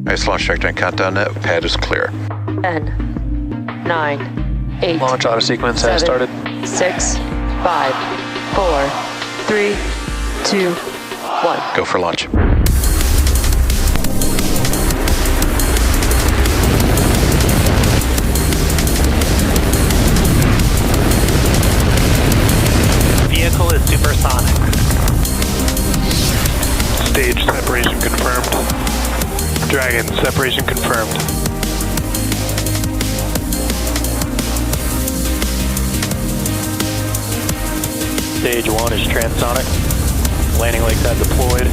Nice launch trajectory and countdown net. Pad is clear. 10, 9, 8. Launch auto sequence has started. 6, 5, 4, 3, 2, 1. Go for launch. Vehicle is supersonic. Stage separation confirmed. Dragon, separation confirmed. Stage 1 is transonic. Landing legs have deployed.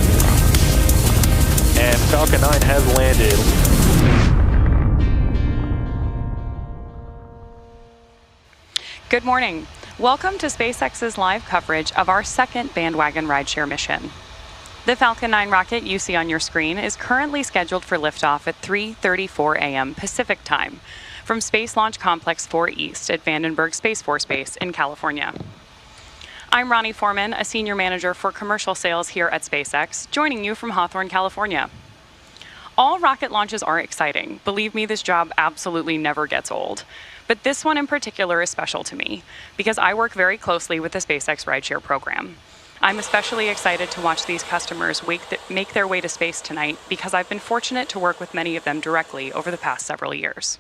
And Falcon 9 has landed. Good morning. Welcome to SpaceX's live coverage of our second Bandwagon rideshare mission. The Falcon 9 rocket you see on your screen is currently scheduled for liftoff at 3:34 a.m. Pacific Time from Space Launch Complex 4 East at Vandenberg Space Force Base in California. I'm Ronnie Foreman, a senior manager for commercial sales here at SpaceX, joining you from Hawthorne, California. All rocket launches are exciting. Believe me, this job absolutely never gets old. But this one in particular is special to me because I work very closely with the SpaceX rideshare program. I'm especially excited to watch these customers make their way to space tonight because I've been fortunate to work with many of them directly over the past several years.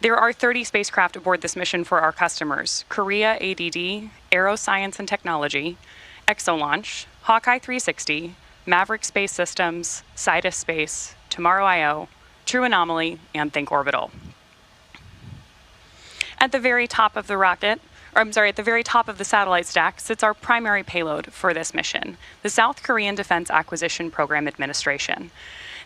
There are 30 spacecraft aboard this mission for our customers: Korea ADD, Aeroscience and Technology, Exolaunch, HawkEye 360, Maverick Space Systems, Sidus Space, Tomorrow.io, True Anomaly, and Think Orbital. At the very top of the satellite stack sits our primary payload for this mission, the South Korean Defense Acquisition Program Administration.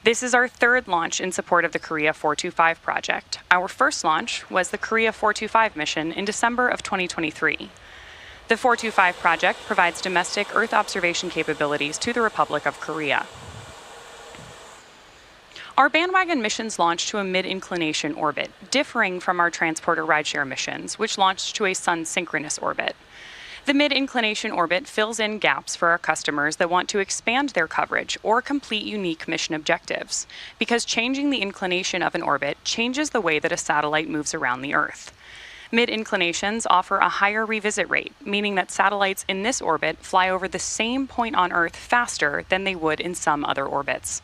This is our third launch in support of the Korea 425 project. Our first launch was the Korea 425 mission in December of 2023. The 425 project provides domestic Earth observation capabilities to the Republic of Korea. Our Bandwagon missions launched to a mid-inclination orbit, differing from our transporter rideshare missions, which launched to a sun-synchronous orbit. The mid-inclination orbit fills in gaps for our customers that want to expand their coverage or complete unique mission objectives, because changing the inclination of an orbit changes the way that a satellite moves around the Earth. Mid-inclinations offer a higher revisit rate, meaning that satellites in this orbit fly over the same point on Earth faster than they would in some other orbits.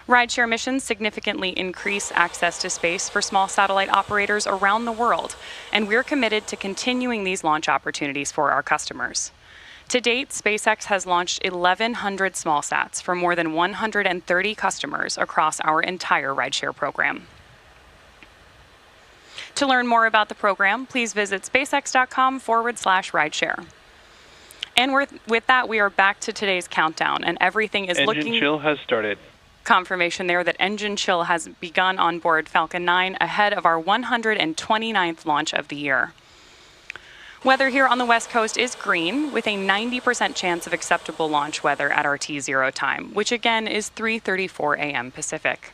Rideshare missions significantly increase access to space for small satellite operators around the world, and we're committed to continuing these launch opportunities for our customers. To date, SpaceX has launched 1,100 SmallSats for more than 130 customers across our entire rideshare program. To learn more about the program, please visit spacex.com/rideshare. And with that, we are back to today's countdown, and everything is looking... Engine chill has started. Confirmation there that engine chill has begun on board Falcon 9 ahead of our 129th launch of the year. Weather here on the West Coast is green, with a 90% chance of acceptable launch weather at our T0 time, which again is 3:34 a.m. Pacific.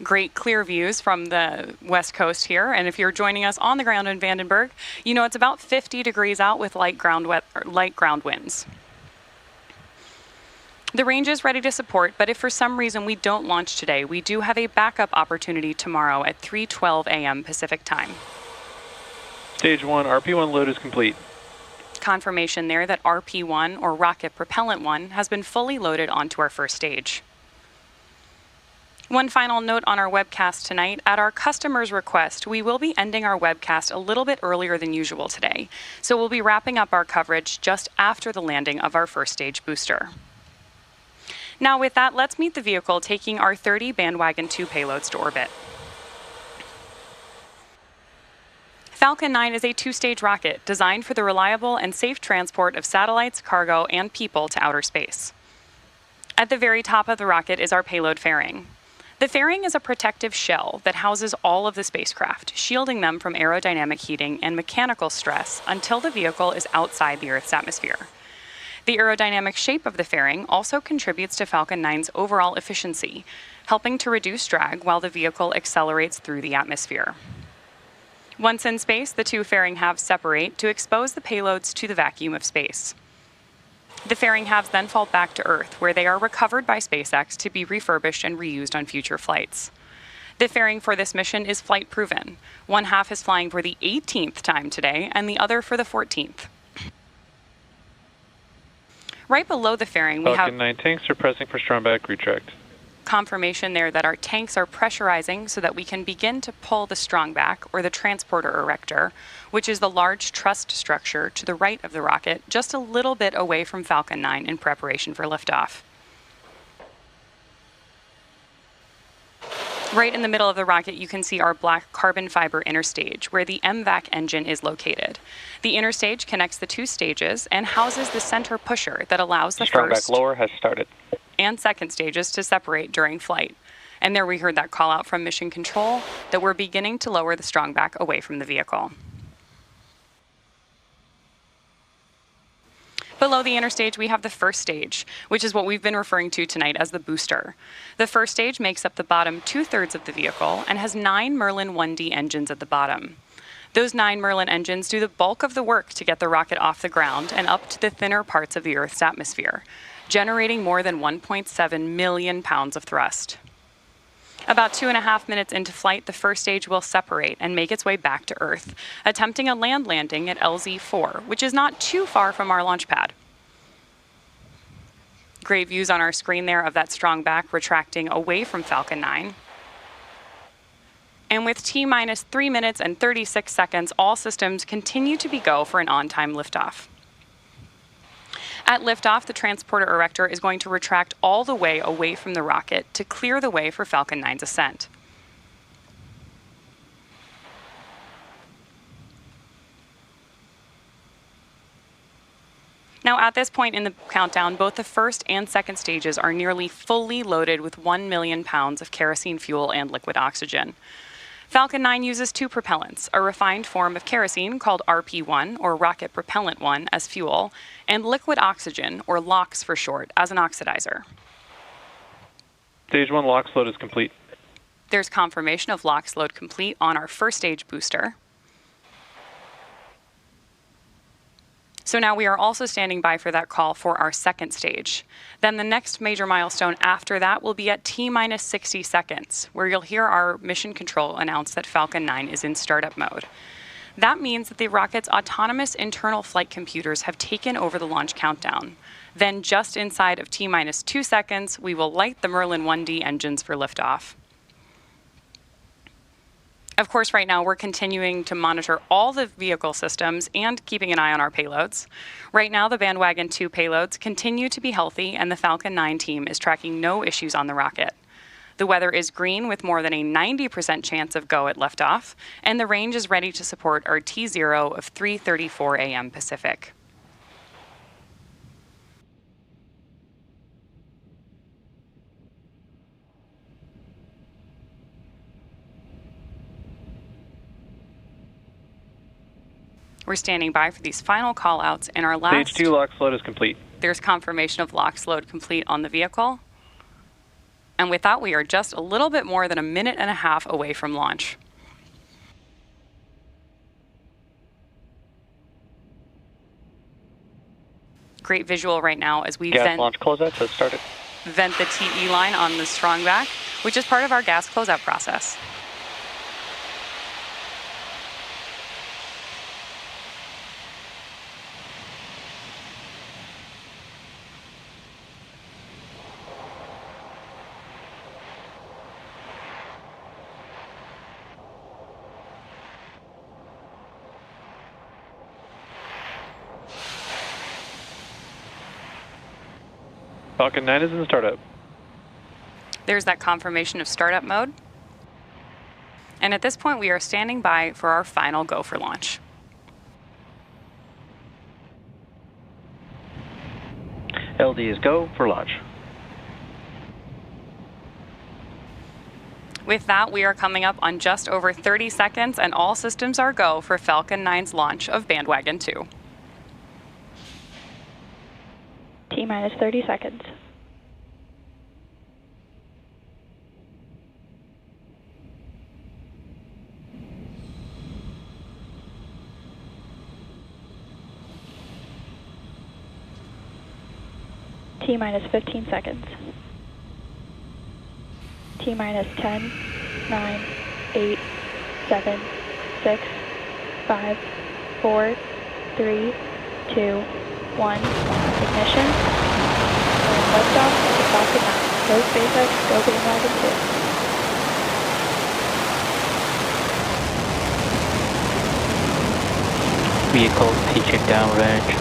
Great clear views from the West Coast here, and if you're joining us on the ground in Vandenberg, you know it's about 50 degrees out with light ground winds. The range is ready to support, but if for some reason we don't launch today, we do have a backup opportunity tomorrow at 3:12 a.m. Pacific time. Stage 1, RP1 load is complete. Confirmation there that RP1, or Rocket Propellant 1, has been fully loaded onto our first stage. One final note on our webcast tonight. At our customer's request, we will be ending our webcast a little bit earlier than usual today, so we'll be wrapping up our coverage just after the landing of our first stage booster. Now with that, let's meet the vehicle taking our 30 Bandwagon-2 payloads to orbit. Falcon 9 is a two-stage rocket designed for the reliable and safe transport of satellites, cargo, and people to outer space. At the very top of the rocket is our payload fairing. The fairing is a protective shell that houses all of the spacecraft, shielding them from aerodynamic heating and mechanical stress until the vehicle is outside the Earth's atmosphere. The aerodynamic shape of the fairing also contributes to Falcon 9's overall efficiency, helping to reduce drag while the vehicle accelerates through the atmosphere. Once in space, the two fairing halves separate to expose the payloads to the vacuum of space. The fairing halves then fall back to Earth, where they are recovered by SpaceX to be refurbished and reused on future flights. The fairing for this mission is flight proven. One half is flying for the 18th time today, and the other for the 14th. Right below the fairing, we have Falcon 9 tanks are pressing for strong back retract. confirmation there that our tanks are pressurizing so that we can begin to pull the strongback, or the transporter erector, which is the large truss structure to the right of the rocket, just a little bit away from Falcon 9 in preparation for liftoff. Right in the middle of the rocket, you can see our black carbon fiber interstage, where the MVAC engine is located. The interstage connects the two stages and houses the center pusher that allows the Strong back first lower has started. and second stages to separate during flight. And there we heard that call out from Mission Control that we're beginning to lower the strongback away from the vehicle. Below the interstage, we have the first stage, which is what we've been referring to tonight as the booster. The first stage makes up the bottom 2/3 of the vehicle and has 9 Merlin 1D engines at the bottom. Those 9 Merlin engines do the bulk of the work to get the rocket off the ground and up to the thinner parts of the Earth's atmosphere, generating more than 1.7 million pounds of thrust. About 2.5 minutes into flight, the first stage will separate and make its way back to Earth, attempting a land landing at LZ-4, which is not too far from our launch pad. Great views on our screen there of that strong back retracting away from Falcon 9. And with T-minus 3 minutes and 36 seconds, all systems continue to be go for an on-time liftoff. At liftoff, the transporter erector is going to retract all the way away from the rocket to clear the way for Falcon 9's ascent. Now, at this point in the countdown, both the first and second stages are nearly fully loaded with 1 million pounds of kerosene fuel and liquid oxygen. Falcon 9 uses 2 propellants, a refined form of kerosene called RP1, or Rocket Propellant 1, as fuel, and liquid oxygen, or LOX for short, as an oxidizer. Stage 1 LOX load is complete. There's confirmation of LOX load complete on our first stage booster. So now we are also standing by for that call for our second stage. Then the next major milestone after that will be at T-minus 60 seconds, where you'll hear our mission control announce that Falcon 9 is in startup mode. That means that the rocket's autonomous internal flight computers have taken over the launch countdown. Then just inside of T-minus 2 seconds, we will light the Merlin 1D engines for liftoff. Of course, right now we're continuing to monitor all the vehicle systems and keeping an eye on our payloads. Right now, the Bandwagon-2 payloads continue to be healthy, and the Falcon 9 team is tracking no issues on the rocket. The weather is green with more than a 90% chance of go at liftoff, and the range is ready to support our T0 of 3:34 a.m. Pacific. We're standing by for these final call-outs, and our last... Stage 2 LOX load is complete. There's confirmation of LOX load complete on the vehicle. And with that, we are just a little bit more than 1.5 minutes away from launch. Great visual right now as we Gas launch closeout has started. vent the TE line on the strongback, which is part of our gas closeout process. Falcon 9 is in startup. There's that confirmation of startup mode. And at this point, we are standing by for our final go for launch. LD is go for launch. With that, we are coming up on just over 30 seconds, and all systems are go for Falcon 9's launch of Bandwagon-2. T-minus 30 seconds. T minus 15 seconds. T minus 10, 9, 8, 7, 6, 5, 4, 3, 2, 1. Ignition. And liftoff of the Falcon 9. Go SpaceX, go Bandwagon-2. Vehicle pitching downrange.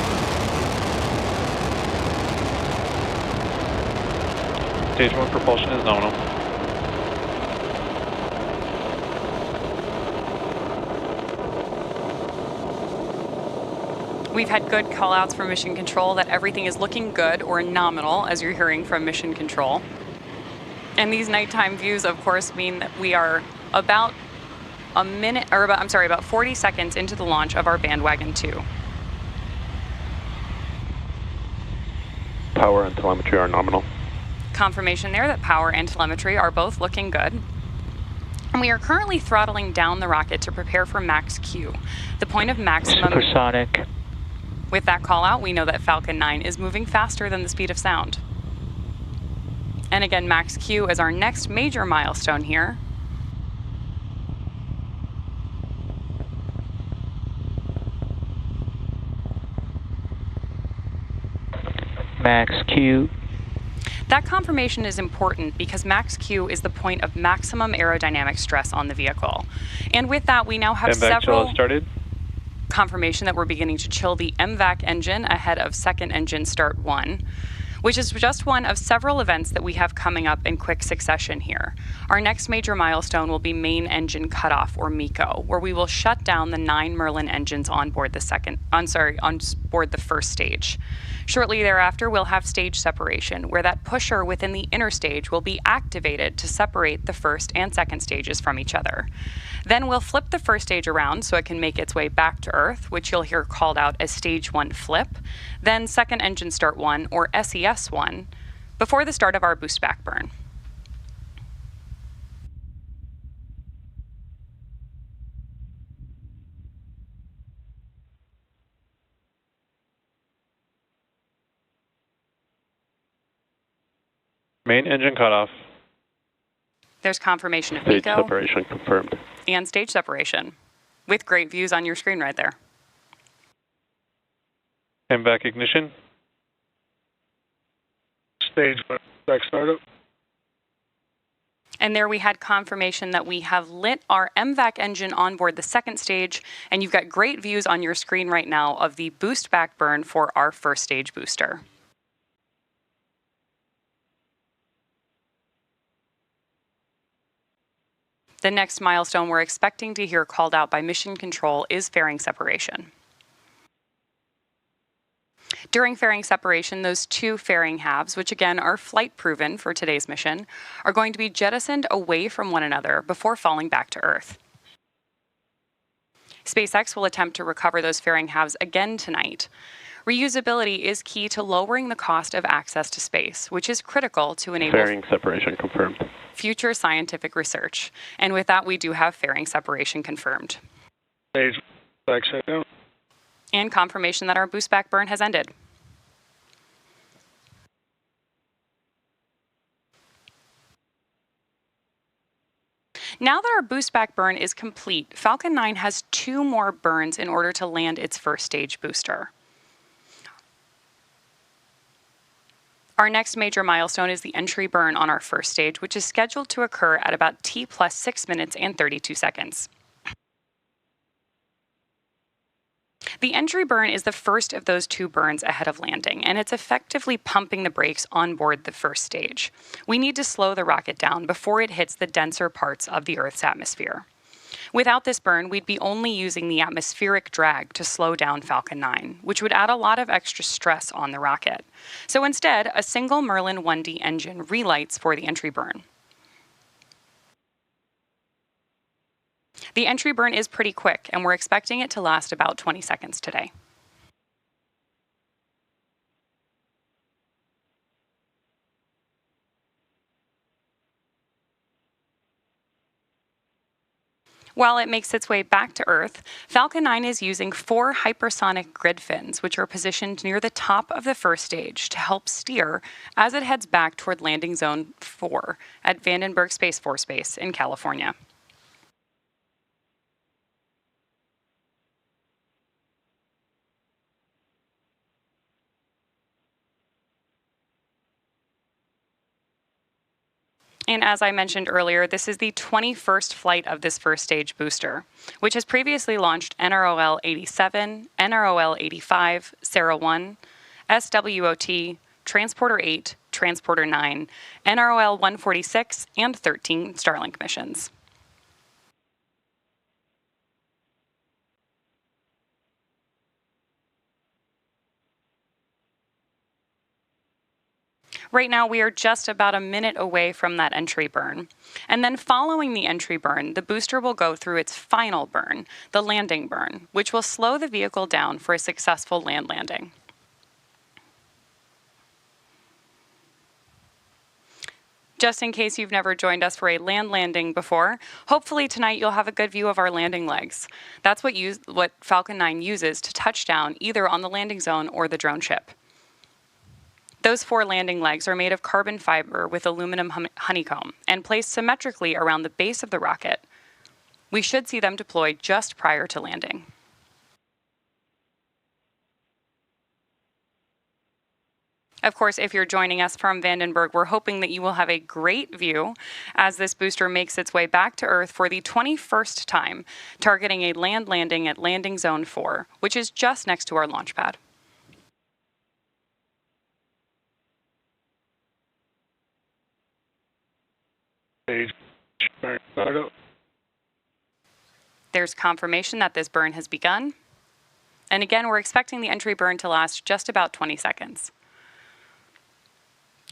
Stage 1 propulsion is nominal. We've had good callouts from Mission Control that everything is looking good or nominal, as you're hearing from Mission Control. And these nighttime views, of course, mean that we are about about 40 seconds into the launch of our Bandwagon-2. Power and telemetry are nominal. Confirmation there that power and telemetry are both looking good. And we are currently throttling down the rocket to prepare for max Q, the point of maximum. Supersonic. With that call out, we know that Falcon 9 is moving faster than the speed of sound. And again, max Q is our next major milestone here. Max Q. That confirmation is important because max Q is the point of maximum aerodynamic stress on the vehicle. And with that, we now have several started. confirmation that we're beginning to chill the MVAC engine ahead of second engine start 1, which is just one of several events that we have coming up in quick succession here. Our next major milestone will be main engine cutoff, or MECO, where we will shut down the 9 Merlin engines on board the board the first stage. Shortly thereafter, we'll have stage separation, where that pusher within the inner stage will be activated to separate the first and second stages from each other. Then we'll flip the first stage around so it can make its way back to Earth, which you'll hear called out as Stage 1 flip, then Second Engine Start 1, or SES 1, before the start of our boost back burn. Main engine cutoff. There's confirmation of Stage MECO separation confirmed. and stage separation, with great views on your screen right there. MVAC ignition. Stage 1 back startup. And there we had confirmation that we have lit our MVAC engine on board the second stage, and you've got great views on your screen right now of the boost back burn for our first stage booster. The next milestone we're expecting to hear called out by Mission Control is fairing separation. During fairing separation, those 2 fairing halves, which again are flight proven for today's mission, are going to be jettisoned away from one another before falling back to Earth. SpaceX will attempt to recover those fairing halves again tonight. Reusability is key to lowering the cost of access to space, which is critical to enable Fairing separation confirmed. future scientific research. And with that, we do have fairing separation confirmed. Stage back shut down. And confirmation that our boost back burn has ended. Now that our boost back burn is complete, Falcon 9 has 2 more burns in order to land its first stage booster. Our next major milestone is the entry burn on our first stage, which is scheduled to occur at about T plus 6 minutes and 32 seconds. The entry burn is the first of those 2 burns ahead of landing, and it's effectively pumping the brakes on board the first stage. We need to slow the rocket down before it hits the denser parts of the Earth's atmosphere. Without this burn, we'd be only using the atmospheric drag to slow down Falcon 9, which would add a lot of extra stress on the rocket. So instead, a single Merlin 1D engine relights for the entry burn. The entry burn is pretty quick, and we're expecting it to last about 20 seconds today. While it makes its way back to Earth, Falcon 9 is using 4 hypersonic grid fins, which are positioned near the top of the first stage to help steer as it heads back toward landing zone 4 at Vandenberg Space Force Base in California. And as I mentioned earlier, this is the 21st flight of this first stage booster, which has previously launched NROL 87, NROL 85, Sarah 1, SWOT, Transporter 8, Transporter 9, NROL 146, and 13 Starlink missions. Right now, we are just about a minute away from that entry burn. And then following the entry burn, the booster will go through its final burn, the landing burn, which will slow the vehicle down for a successful land landing. Just in case you've never joined us for a land landing before, hopefully tonight you'll have a good view of our landing legs. That's what Falcon 9 uses to touch down either on the landing zone or the drone ship. Those 4 landing legs are made of carbon fiber with aluminum honeycomb and placed symmetrically around the base of the rocket. We should see them deployed just prior to landing. Of course, if you're joining us from Vandenberg, we're hoping that you will have a great view as this booster makes its way back to Earth for the 21st time, targeting a land landing at Landing Zone 4, which is just next to our launch pad. There's confirmation that this burn has begun. And again, we're expecting the entry burn to last just about 20 seconds.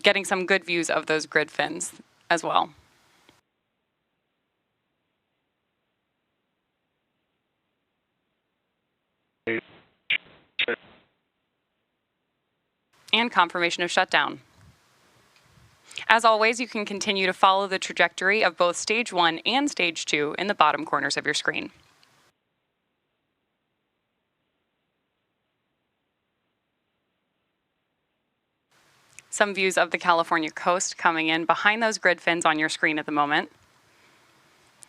Getting some good views of those grid fins as well. And confirmation of shutdown. As always, you can continue to follow the trajectory of both Stage 1 and Stage 2 in the bottom corners of your screen. Some views of the California coast coming in behind those grid fins on your screen at the moment.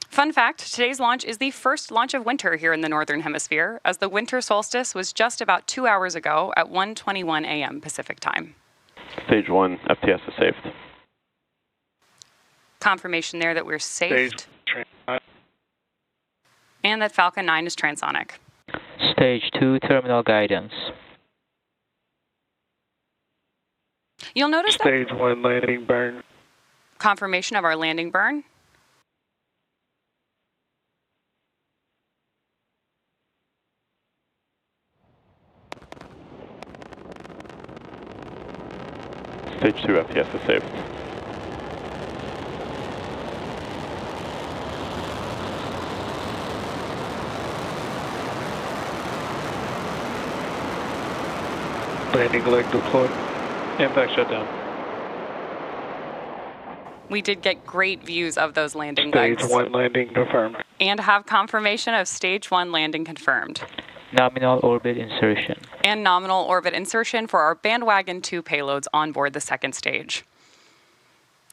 Fun fact, today's launch is the first launch of winter here in the Northern Hemisphere, as the winter solstice was just about 2 hours ago at 1:21 a.m. Pacific time. Stage 1, FTS is saved. Confirmation there that we're safe. And that Falcon 9 is transonic. Stage 2 terminal guidance. You'll notice that Stage 1 landing burn. confirmation of our landing burn. Stage 2, FTS is saved. Landing leg deployed. Impact shutdown. We did get great views of those landing Stage legs. 1 landing confirmed. And have confirmation of Stage 1 landing confirmed. Nominal orbit insertion. And nominal orbit insertion for our Bandwagon-2 payloads on board the second stage.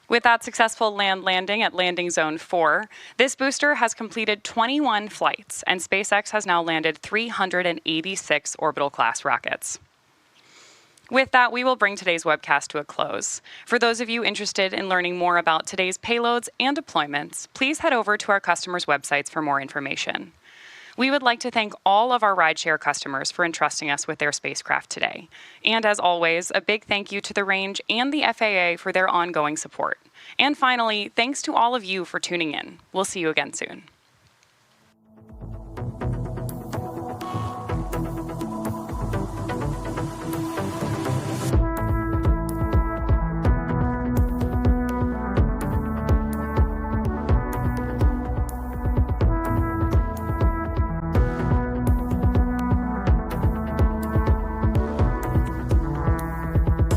With that successful landing at Landing Zone 4, this booster has completed 21 flights, and SpaceX has now landed 386 orbital class rockets. With that, we will bring today's webcast to a close. For those of you interested in learning more about today's payloads and deployments, please head over to our customers' websites for more information. We would like to thank all of our rideshare customers for entrusting us with their spacecraft today. And as always, a big thank you to the range and the FAA for their ongoing support. And finally, thanks to all of you for tuning in. We'll see you again soon.